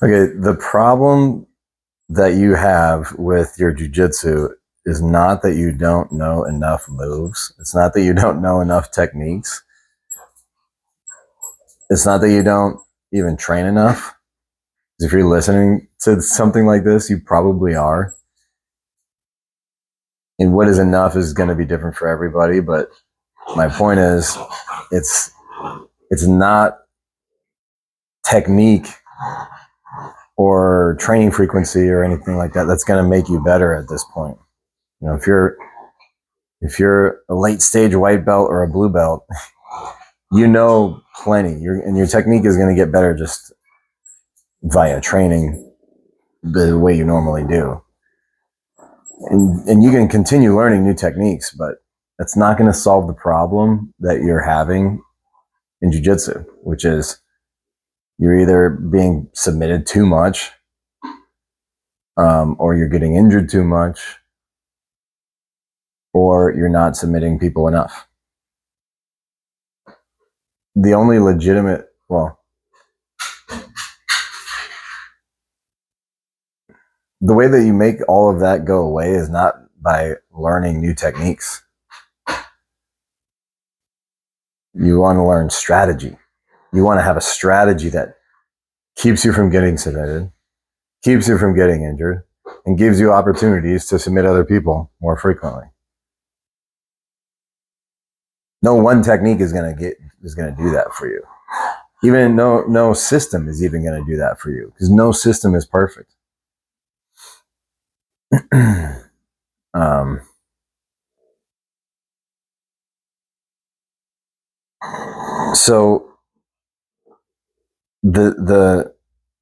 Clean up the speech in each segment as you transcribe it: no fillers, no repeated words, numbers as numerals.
Okay, the problem that you have with your jiu-jitsu is not that you don't know enough moves. It's not that you don't know enough techniques. It's not that you don't even train enough. If you're listening to something like this, you probably are. And what is enough is going to be different for everybody. But my point is, it's it's not technique or training frequency or anything like that that's going to make you better at this point. You know, if you're a late stage white belt or a blue belt, you know plenty. And your technique is going to get better just via training the way you normally do. And you can continue learning new techniques, but that's not going to solve the problem that you're having in jiu-jitsu, which is you're either being submitted too much, or you're getting injured too much, or you're not submitting people enough. The only legitimate, well, the way that you make all of that go away is not by learning new techniques. You want to learn strategy. You want to have a strategy that keeps you from getting submitted, keeps you from getting injured, and gives you opportunities to submit other people more frequently. No one technique is going to do that for you. Even no system is even going to do that for you, because no system is perfect. um, so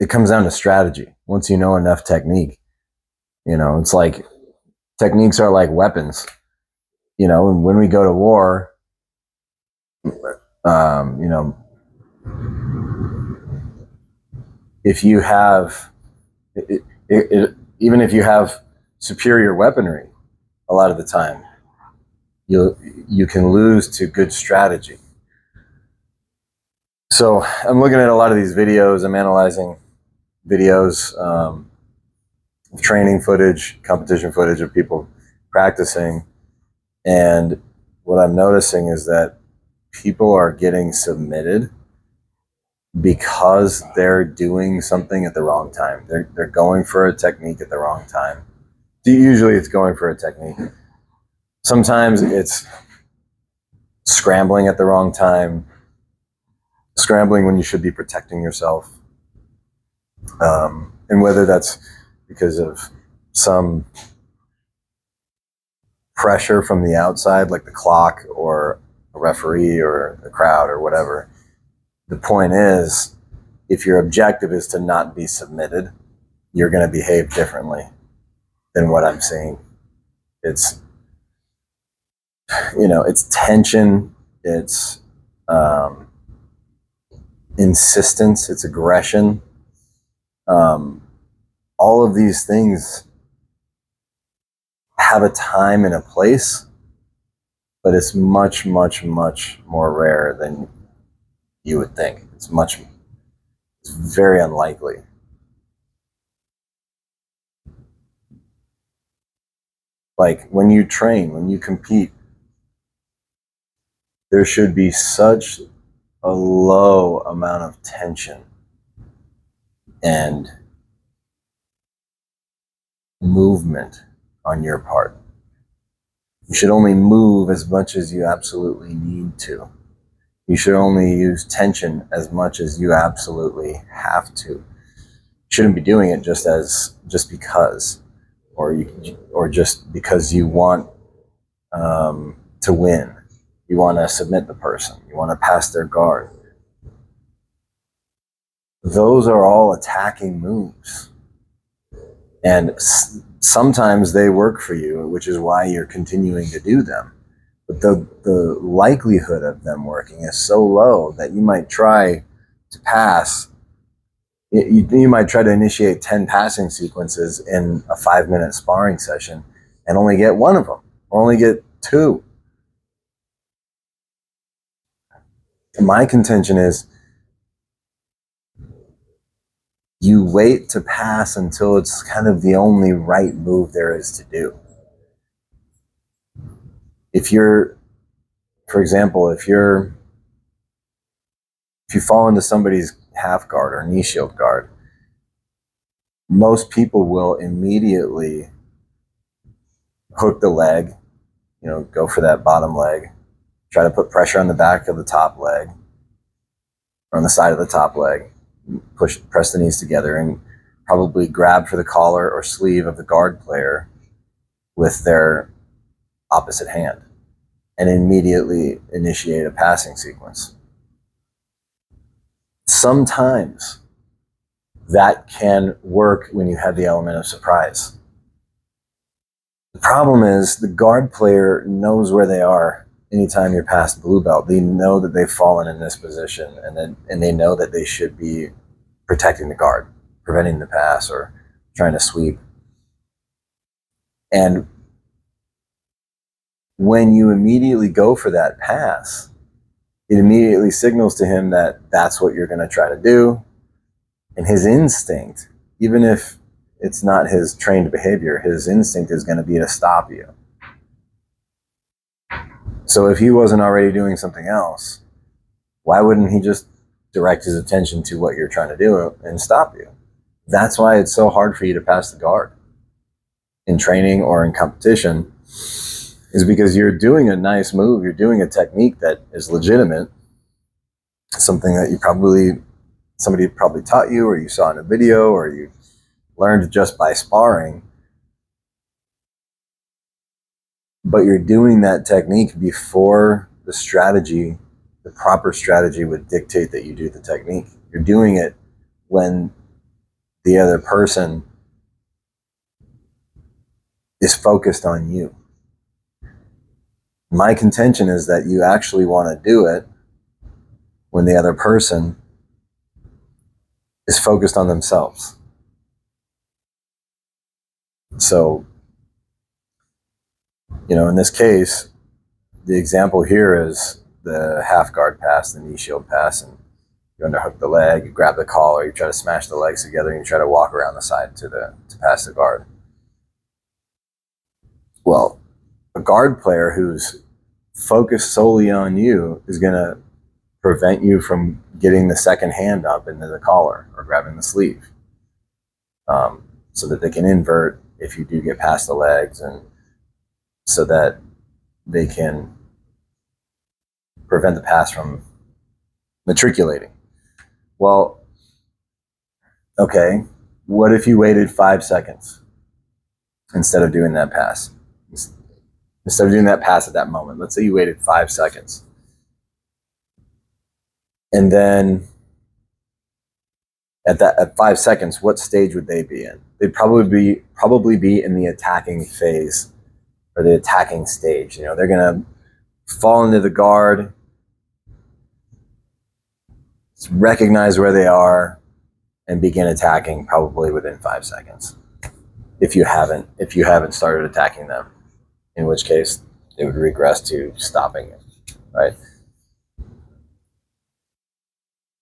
it comes down to strategy. Once you know enough technique, it's like techniques are like weapons. And when we go to war, if you have even if you have superior weaponry, a lot of the time you can lose to good strategy. So I'm looking at a lot of these videos. I'm analyzing videos, training footage, competition footage of people practicing. And what I'm noticing is that people are getting submitted because they're doing something at the wrong time. They're going for a technique at the wrong time. Usually it's going for a technique. Sometimes it's scrambling at the wrong time, scrambling when you should be protecting yourself. And whether that's because of some pressure from the outside, like the clock or a referee or the crowd or whatever. The point is, if your objective is to not be submitted, you're going to behave differently than what I'm seeing. It's tension, it's insistence, it's aggression. All of these things have a time and a place, but it's much, much, much more rare than you would think. It's very unlikely. Like when you train, when you compete, there should be such a low amount of tension and movement on your part. You should only move as much as you absolutely need to. You should only use tension as much as you absolutely have to. You shouldn't be doing it just because, or just because you want to win. You want to submit the person. You want to pass their guard. Those are all attacking moves. And sometimes they work for you, which is why you're continuing to do them. But the likelihood of them working is so low that you might try to pass. You might try to initiate 10 passing sequences in a 5-minute sparring session and only get one of them, or only get two. My contention is You wait to pass until it's kind of the only right move there is to do. If you're, for example, if you fall into somebody's half guard or knee shield guard, most people will immediately hook the leg, go for that bottom leg, try to put pressure on the back of the top leg or on the side of the top leg, press the knees together, and probably grab for the collar or sleeve of the guard player with their opposite hand and immediately initiate a passing sequence. Sometimes that can work when you have the element of surprise. The problem is the guard player knows where they are anytime you're past blue belt. They know that they've fallen in this position, and they know that they should be protecting the guard, preventing the pass, or trying to sweep. And when you immediately go for that pass, it immediately signals to him that that's what you're going to try to do. And his instinct, even if it's not his trained behavior, his instinct is going to be to stop you. So if he wasn't already doing something else, why wouldn't he just direct his attention to what you're trying to do and stop you? That's why it's so hard for you to pass the guard in training or in competition, is because you're doing a nice move, you're doing a technique that is legitimate, something that somebody probably taught you, or you saw in a video, or you learned just by sparring. But you're doing that technique before the proper strategy would dictate that you do the technique. You're doing it when the other person is focused on you. My contention is that you actually want to do it when the other person is focused on themselves. So, in this case, the example here is the half guard pass, the knee shield pass, and you underhook the leg, you grab the collar, you try to smash the legs together, and you try to walk around the side to pass the guard. Well, a guard player who's focused solely on you is going to prevent you from getting the second hand up into the collar or grabbing the sleeve, so that they can invert if you do get past the legs, and so that they can prevent the pass from matriculating. Well, okay, what if you waited 5 seconds instead of doing that pass? Instead of doing that pass at that moment, let's say you waited 5 seconds. And then at 5 seconds, what stage would they be in? They'd probably be in the attacking phase, or the attacking stage. They're going to fall into the guard, recognize where they are, and begin attacking probably within 5 seconds. If you haven't started attacking them, in which case they would regress to stopping it, right?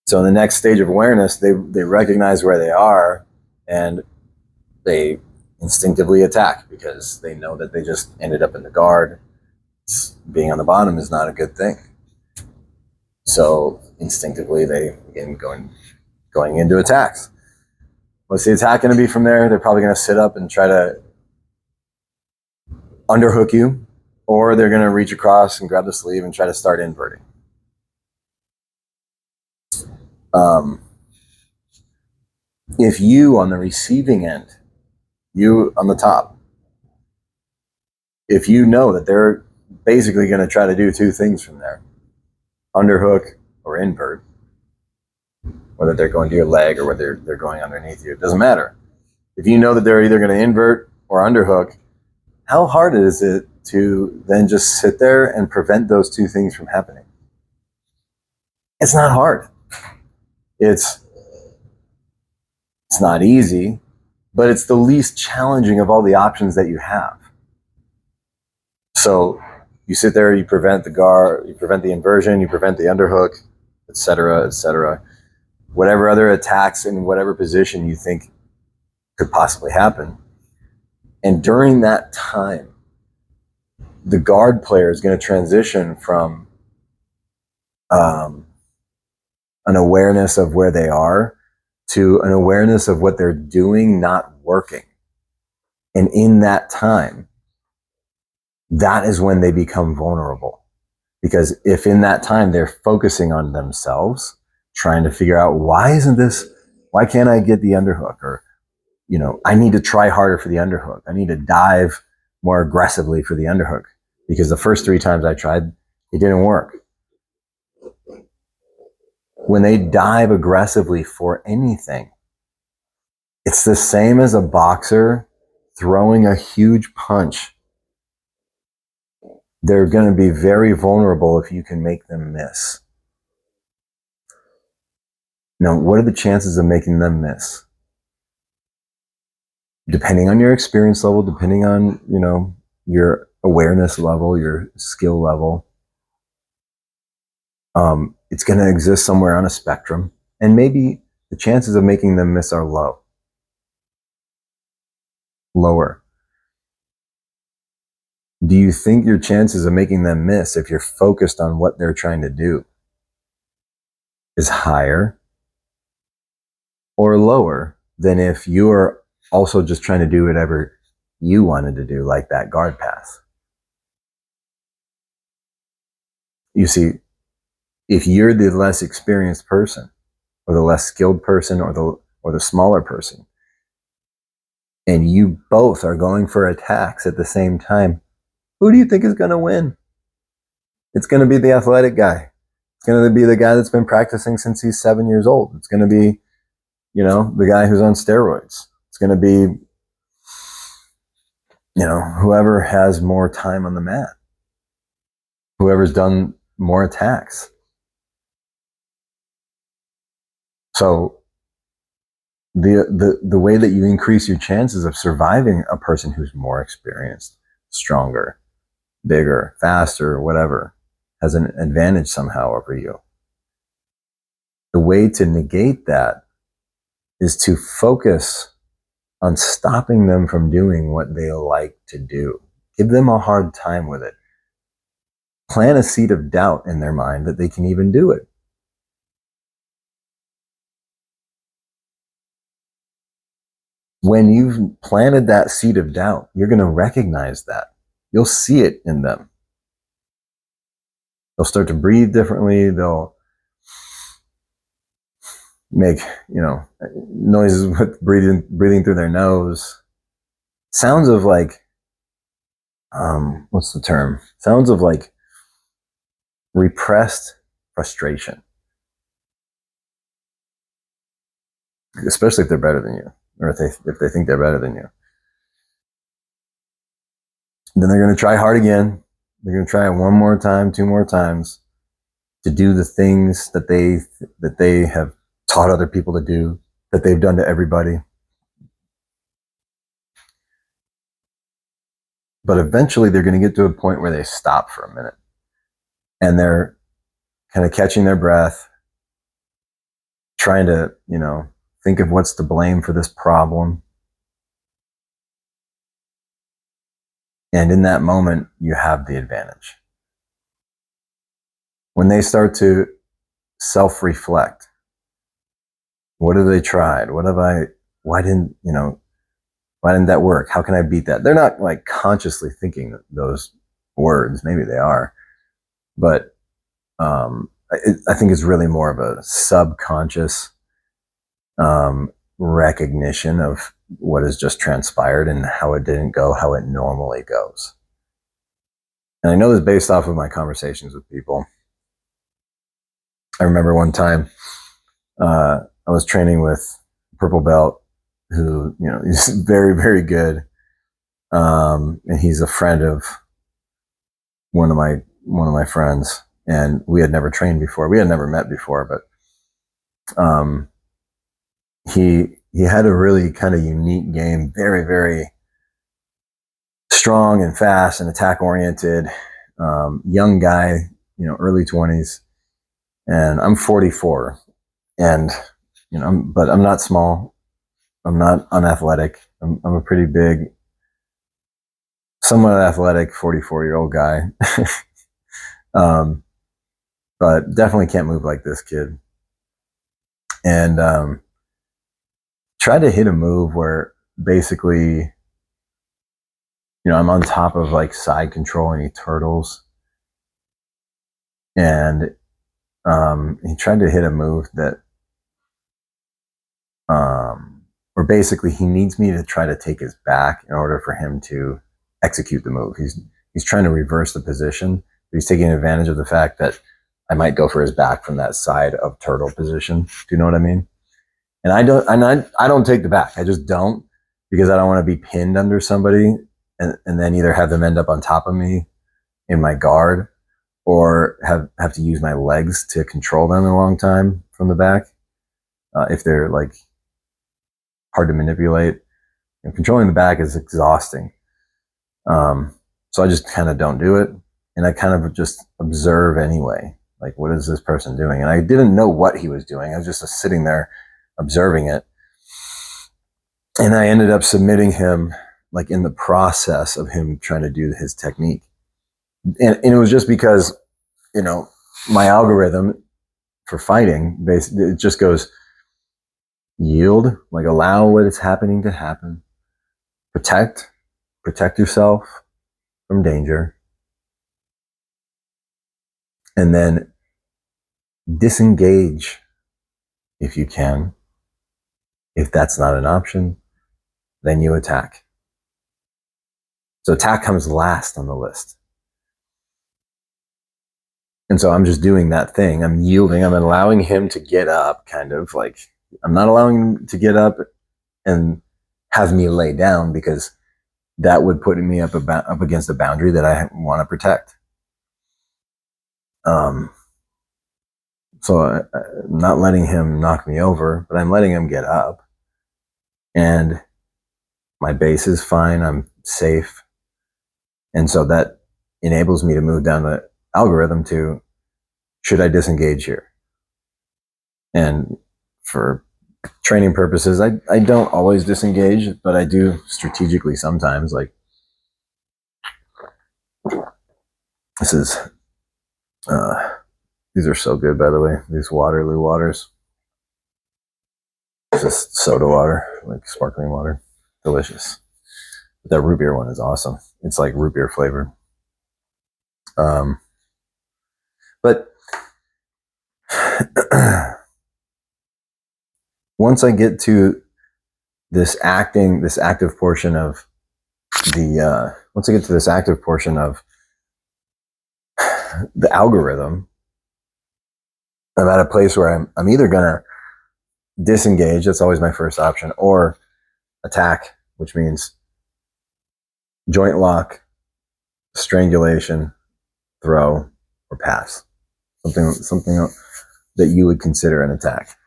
So in the next stage of awareness, they recognize where they are, and they instinctively attack because they know that they just ended up in the guard. Being on the bottom is not a good thing. So instinctively they begin going into attacks. What's the attack going to be from there? They're probably going to sit up and try to underhook you, or they're going to reach across and grab the sleeve and try to start inverting. If you on the receiving end, you on the top, if you know that they're basically going to try to do two things from there, underhook or invert, whether they're going to your leg or whether they're going underneath you, it doesn't matter. If you know that they're either going to invert or underhook, how hard is it to then just sit there and prevent those two things from happening? It's not hard. It's not easy, but it's the least challenging of all the options that you have. So you sit there, you prevent the guard, you prevent the inversion, you prevent the underhook, etc., etc. whatever other attacks in whatever position you think could possibly happen. And during that time, the guard player is going to transition from an awareness of where they are to an awareness of what they're doing not working. And in that time, that is when they become vulnerable. Because if in that time they're focusing on themselves, trying to figure out why can't I get the underhook? Or, I need to try harder for the underhook. I need to dive more aggressively for the underhook. Because the first 3 times I tried, it didn't work. When they dive aggressively for anything, it's the same as a boxer throwing a huge punch. They're going to be very vulnerable if you can make them miss. Now, what are the chances of making them miss? Depending on your experience level, depending on, your awareness level, your skill level, it's going to exist somewhere on a spectrum. And maybe the chances of making them miss are lower. Do you think your chances of making them miss, if you're focused on what they're trying to do, is higher or lower than if you're also just trying to do whatever you wanted to do, like that guard pass? You see, if you're the less experienced person, or the less skilled person, or the smaller person, and you both are going for attacks at the same time, who do you think is going to win? It's going to be the athletic guy. It's going to be the guy that's been practicing since he's 7 years old. It's going to be, the guy who's on steroids. It's going to be, whoever has more time on the mat, whoever's done more attacks. So the way that you increase your chances of surviving a person who's more experienced, stronger, bigger, faster, whatever, has an advantage somehow over you. The way to negate that is to focus on stopping them from doing what they like to do. Give them a hard time with it. Plant a seed of doubt in their mind that they can even do it. When you've planted that seed of doubt, you're going to recognize that. You'll see it in them. They'll start to breathe differently. They'll make, noises with breathing through their nose. Sounds of like, what's the term? Sounds of like repressed frustration. Especially if they're better than you, or if they think they're better than you. Then they're going to try hard again. They're going to try it one more time, 2 more times, to do the things that they have taught other people to do, that they've done to everybody. But eventually they're going to get to a point where they stop for a minute. And they're kind of catching their breath, trying to, think of what's to blame for this problem. And in that moment, you have the advantage. When they start to self-reflect, what have they tried? Why didn't that work? How can I beat that? They're not like consciously thinking those words. Maybe they are. But I think it's really more of a subconscious recognition of what has just transpired and how it didn't go how it normally goes. And I know this based off of my conversations with people. I remember one time I was training with a purple belt who, he's very, very good. And he's a friend of one of my friends, and we had never trained before. We had never met before, but he had a really kind of unique game, very, very strong and fast and attack oriented, young guy, early 20s, and I'm 44. And but I'm not small. I'm not unathletic. I'm a pretty big, somewhat athletic 44-year-old guy. um, but definitely can't move like this kid. And tried to hit a move where basically, I'm on top of like side control and he turtles. And he tried to hit a move that, where basically he needs me to try to take his back in order for him to execute the move. He's trying to reverse the position, but he's taking advantage of the fact that I might go for his back from that side of turtle position. Do you know what I mean? And I don't take the back. I just don't, because I don't want to be pinned under somebody and then either have them end up on top of me in my guard, or have to use my legs to control them a long time from the back. If they're like hard to manipulate, controlling the back is exhausting. So I just kind of don't do it. And I kind of just observe anyway. Like, what is this person doing? And I didn't know what he was doing. I was just sitting there observing it. And I ended up submitting him, like in the process of him trying to do his technique. And it was just because, my algorithm for fighting, basically, it just goes yield, like allow what is happening to happen, protect yourself from danger, and then disengage if you can. If that's not an option, then you attack. So attack comes last on the list. And so I'm just doing that thing. I'm yielding. I'm allowing him to get up, kind of like, I'm not allowing him to get up and have me lay down, because that would put me up against a boundary that I want to protect. So I'm not letting him knock me over, but I'm letting him get up. And my base is fine. I'm safe. And so that enables me to move down the algorithm to, should I disengage here? And for training purposes, I don't always disengage, but I do strategically sometimes. Like, this is, these are so good, by the way, these Waterloo waters. It's just soda water, like sparkling water. Delicious. But that root beer one is awesome. It's like root beer flavored. But once I get to this active portion of the algorithm, I'm at a place where I'm either gonna disengage, that's always my first option, or attack, which means joint lock, strangulation, throw, or pass. Something that you would consider an attack.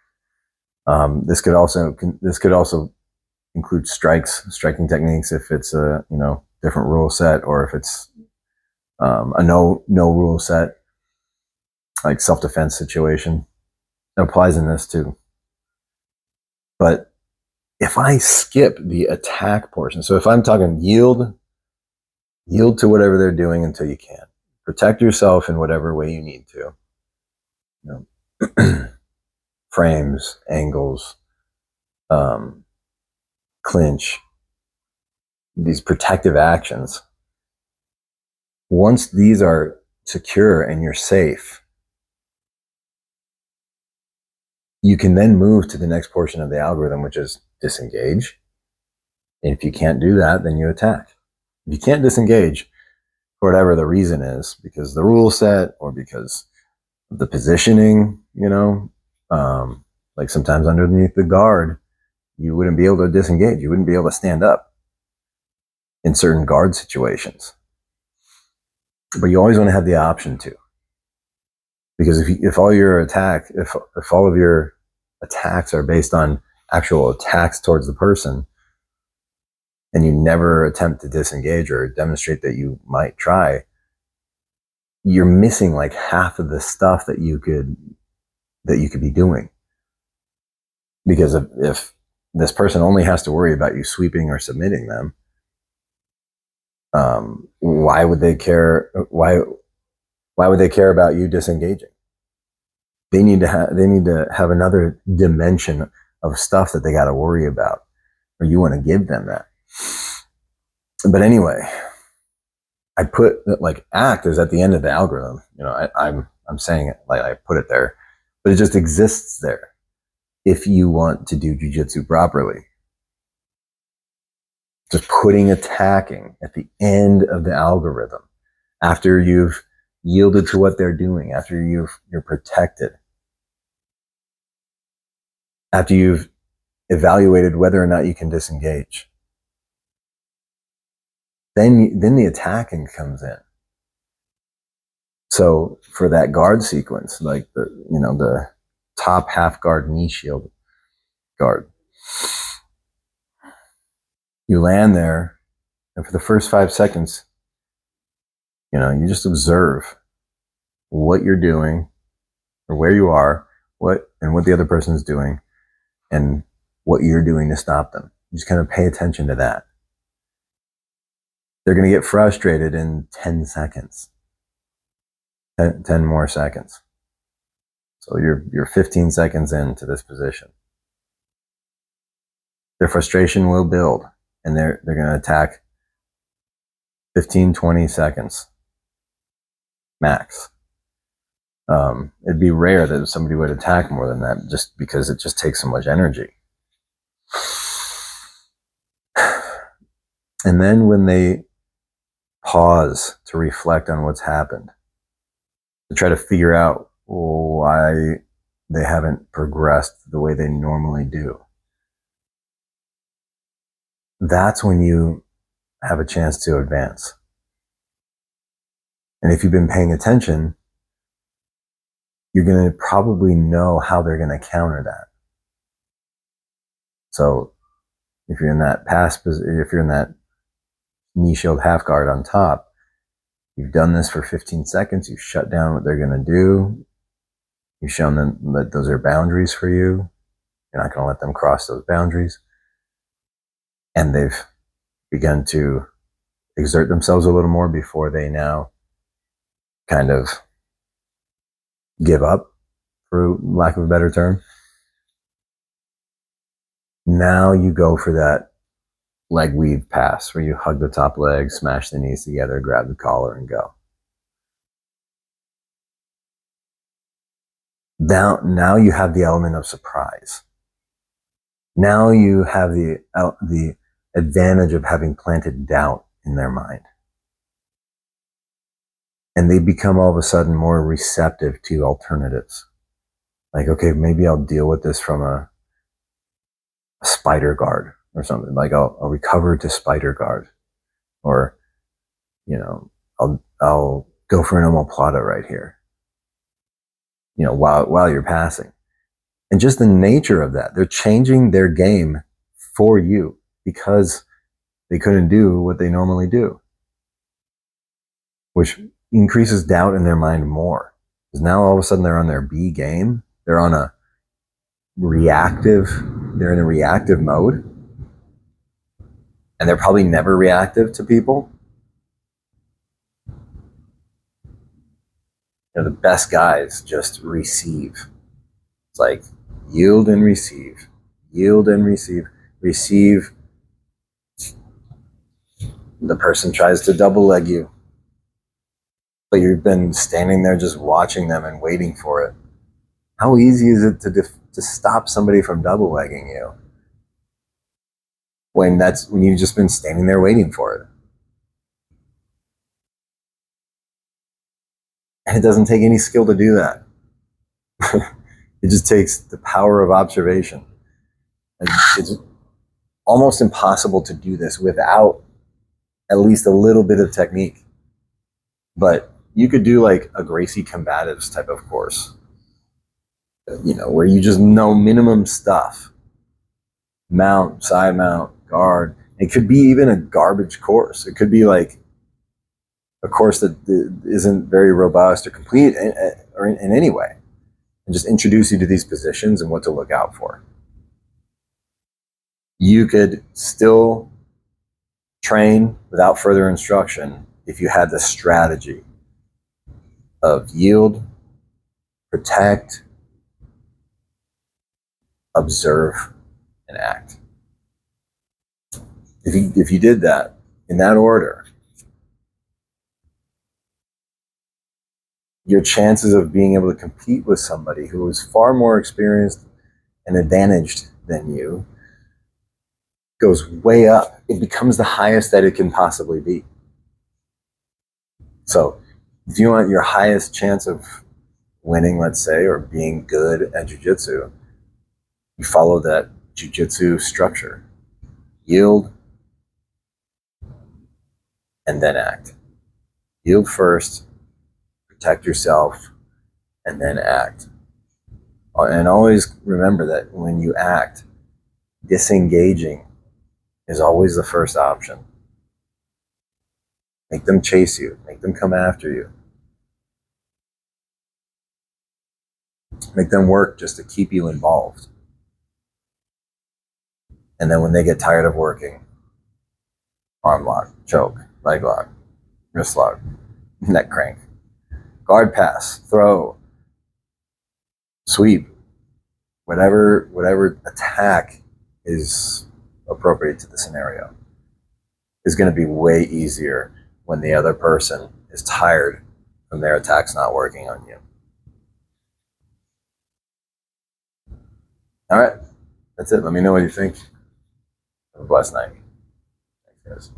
This could also include striking techniques if it's a different rule set, or if it's a no rule set, like self-defense situation. It applies in this too. But if I skip the attack portion, so if I'm talking yield to whatever they're doing until you can. Protect yourself in whatever way you need to. Frames, angles, clinch, these protective actions. Once these are secure and you're safe, you can then move to the next portion of the algorithm, which is disengage. And if you can't do that, then you attack. If you can't disengage, for whatever the reason is, because the rule set or because of the positioning, like sometimes underneath the guard, you wouldn't be able to disengage. You wouldn't be able to stand up in certain guard situations. But you always want to have the option to. Because if all of your attacks are based on actual attacks towards the person, and you never attempt to disengage or demonstrate that you might try, you're missing like half of the stuff that you could be doing. Because if this person only has to worry about you sweeping or submitting them, why would they care? Why would they care about you disengaging? They need to have another dimension of stuff that they got to worry about, or you want to give them that. But anyway, I put like ACT is at the end of the algorithm. You know, I'm saying it like I put it there, but it just exists there if you want to do jiu-jitsu properly. Just putting attacking at the end of the algorithm after you've yielded to what they're doing, after you're protected, after you've evaluated whether or not you can disengage. Then the attacking comes in. So for that guard sequence, like the top half guard knee shield guard, you land there, and for the first 5 seconds, you just observe what you're doing, or where you are, what the other person is doing, and what you're doing to stop them. You just kind of pay attention to that. They're going to get frustrated in 10 seconds. 10 more seconds. So you're 15 seconds into this position. Their frustration will build, and they're going to attack 15, 20 seconds max. It'd be rare that somebody would attack more than that, just because it just takes so much energy. And then when they pause to reflect on what's happened, to try to figure out why they haven't progressed the way they normally do, that's when you have a chance to advance. And if you've been paying attention, you're going to probably know how they're going to counter that. So if you're in that knee shield half guard on top, you've done this for 15 seconds, you've shut down what they're going to do, you've shown them that those are boundaries for you, you're not going to let them cross those boundaries, and they've begun to exert themselves a little more before they now kind of give up, for lack of a better term. Now you go for that leg weave pass where you hug the top leg, smash the knees together, grab the collar, and go. Now you have the element of surprise. Now you have the advantage of having planted doubt in their mind. And they become all of a sudden more receptive to alternatives. Like, okay, maybe I'll deal with this from a spider guard or something. Like I'll recover to spider guard, or I'll go for an omoplata right here. While you're passing, and just the nature of that, they're changing their game for you because they couldn't do what they normally do, which increases doubt in their mind more. Because now all of a sudden they're on their B game. They're in a reactive mode. And they're probably never reactive to people. The best guys just receive. It's like yield and receive, yield and receive, receive. The person tries to double leg you, but you've been standing there just watching them and waiting for it. How easy is it to stop somebody from double legging you when you've just been standing there waiting for it? And it doesn't take any skill to do that. It just takes the power of observation. And it's almost impossible to do this without at least a little bit of technique. But you could do like a Gracie Combatives type of course, where you just know minimum stuff. Mount, side mount, guard. It could be even a garbage course. It could be like a course that isn't very robust or complete or in any way, and just introduce you to these positions and what to look out for. You could still train without further instruction if you had the strategy of yield, protect, observe, and act. If you did that in that order, your chances of being able to compete with somebody who is far more experienced and advantaged than you goes way up. It becomes the highest that it can possibly be. So if you want your highest chance of winning, let's say, or being good at jiu-jitsu, you follow that jiu-jitsu structure. Yield and then act. Yield first, protect yourself, and then act. And always remember that when you act, disengaging is always the first option. Make them chase you. Make them come after you. Make them work just to keep you involved. And then when they get tired of working, arm lock, choke, leg lock, wrist lock, neck crank, guard pass, throw, sweep, whatever attack is appropriate to the scenario is going to be way easier when the other person is tired from their attacks not working on you. All right, that's it. Let me know what you think. Have a blessed night. Thanks, guys.